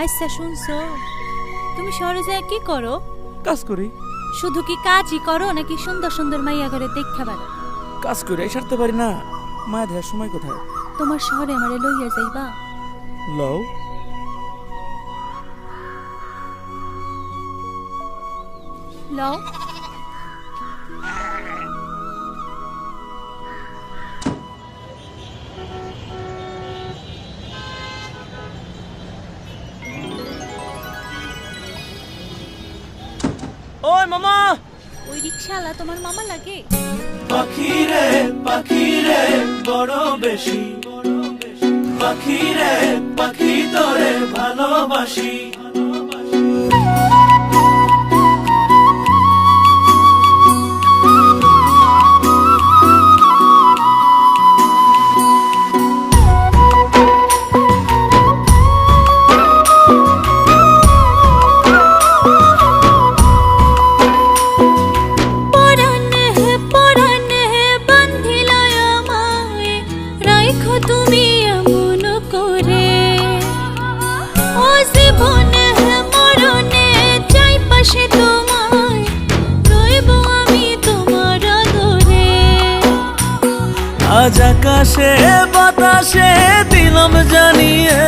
আচ্ছা শুনছো, তুমি শহরে যায় কি করো? কাজ করি। শুধু কি কাজই করো নাকি সুন্দর সুন্দর মাইয়া করে দেখা পারো? কাজ করে সারতে পারি না, মায়া দেওয়ার সময় কোথায়? তোমার শহরে আমারে লইয়া যাইবা? লও। লও। ওই মামা। ওই রিকশাওয়ালা তোমার মামা লাগে? পাখিরে পাখিরে বড় বেশি, পাখিরে পাখি তোরে ভালোবাসি। আজ আকাশে বাতাসে দিলাম জানিয়ে,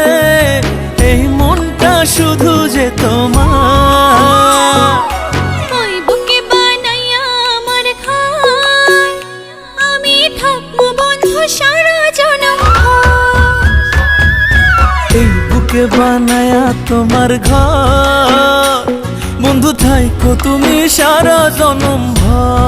এই মনটা শুধু যে তোমার। ওই বুকে বানাইয়া আমার খাই, আমি থাকবো বন্ধু সারা জনম। এই বুকে বানায়া তোমার ঘর, বন্ধু থাইকো তুমি সারা জনম ভর।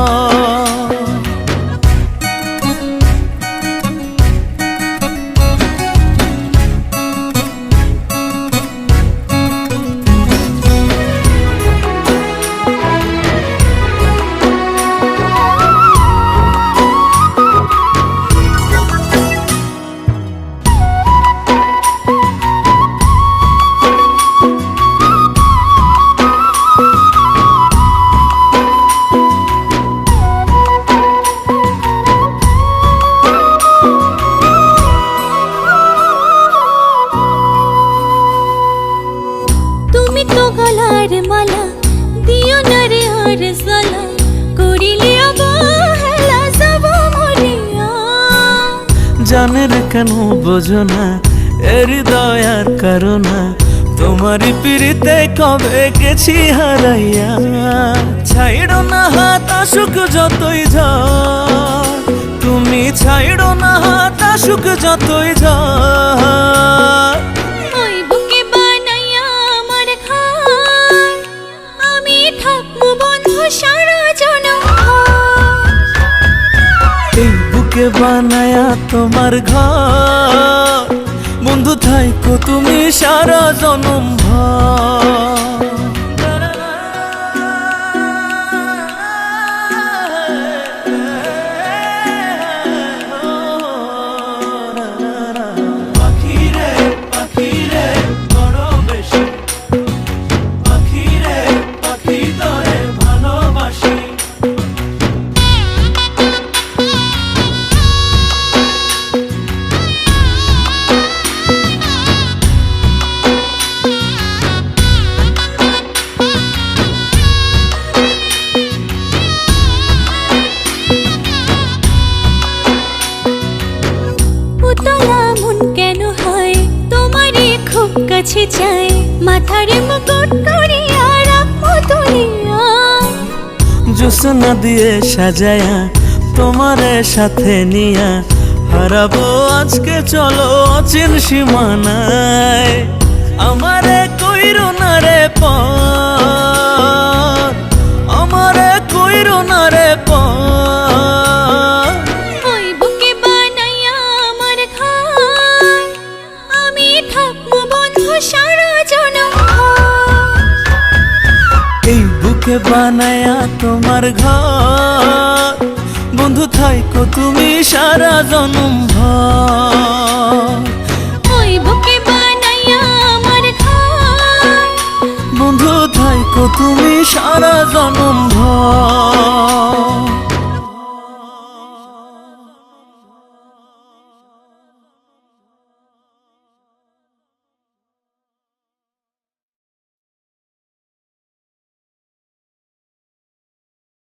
মালা দিও না রে আর সালা, করিলে অবহেলা যাব মরিয়া। জানের কেন বোঝো না এর দয়ার কারণা, তোমারই পিড়িতে কবে গেছি হারাইয়া। ছাইড়ো না হাত আসুক যতই ঝড়, তুমি ছাইড়ো না হাত আসুক যতই ঝড়। এই বুকে বানায়া তোমার ঘর, বন্ধু থাইকো তুমি সারা জনম ভর। পাখিরে পাখিরে বড় বেশি, পাখিরে পাখি তোরে ভালোবাসি। কাছে চাই মাথারে মুকুট করিয়া রাখবো তুলিয়া, জোসনা দিয়ে সাজায়া তোমারে সাথে নিয়া, হারাবো আজকে চলো অচিন সীমানায়। আমারে কইরো না রে পর, আমারে কইরো না রে পর। ওই বুকে বানাইয়া আমার খাই, আমি থাকবো বন্ধু সারা জনম। এই বুকে বানায়া তোমার ঘর, বন্ধু থাইকো তুমি সারা জনম ভর।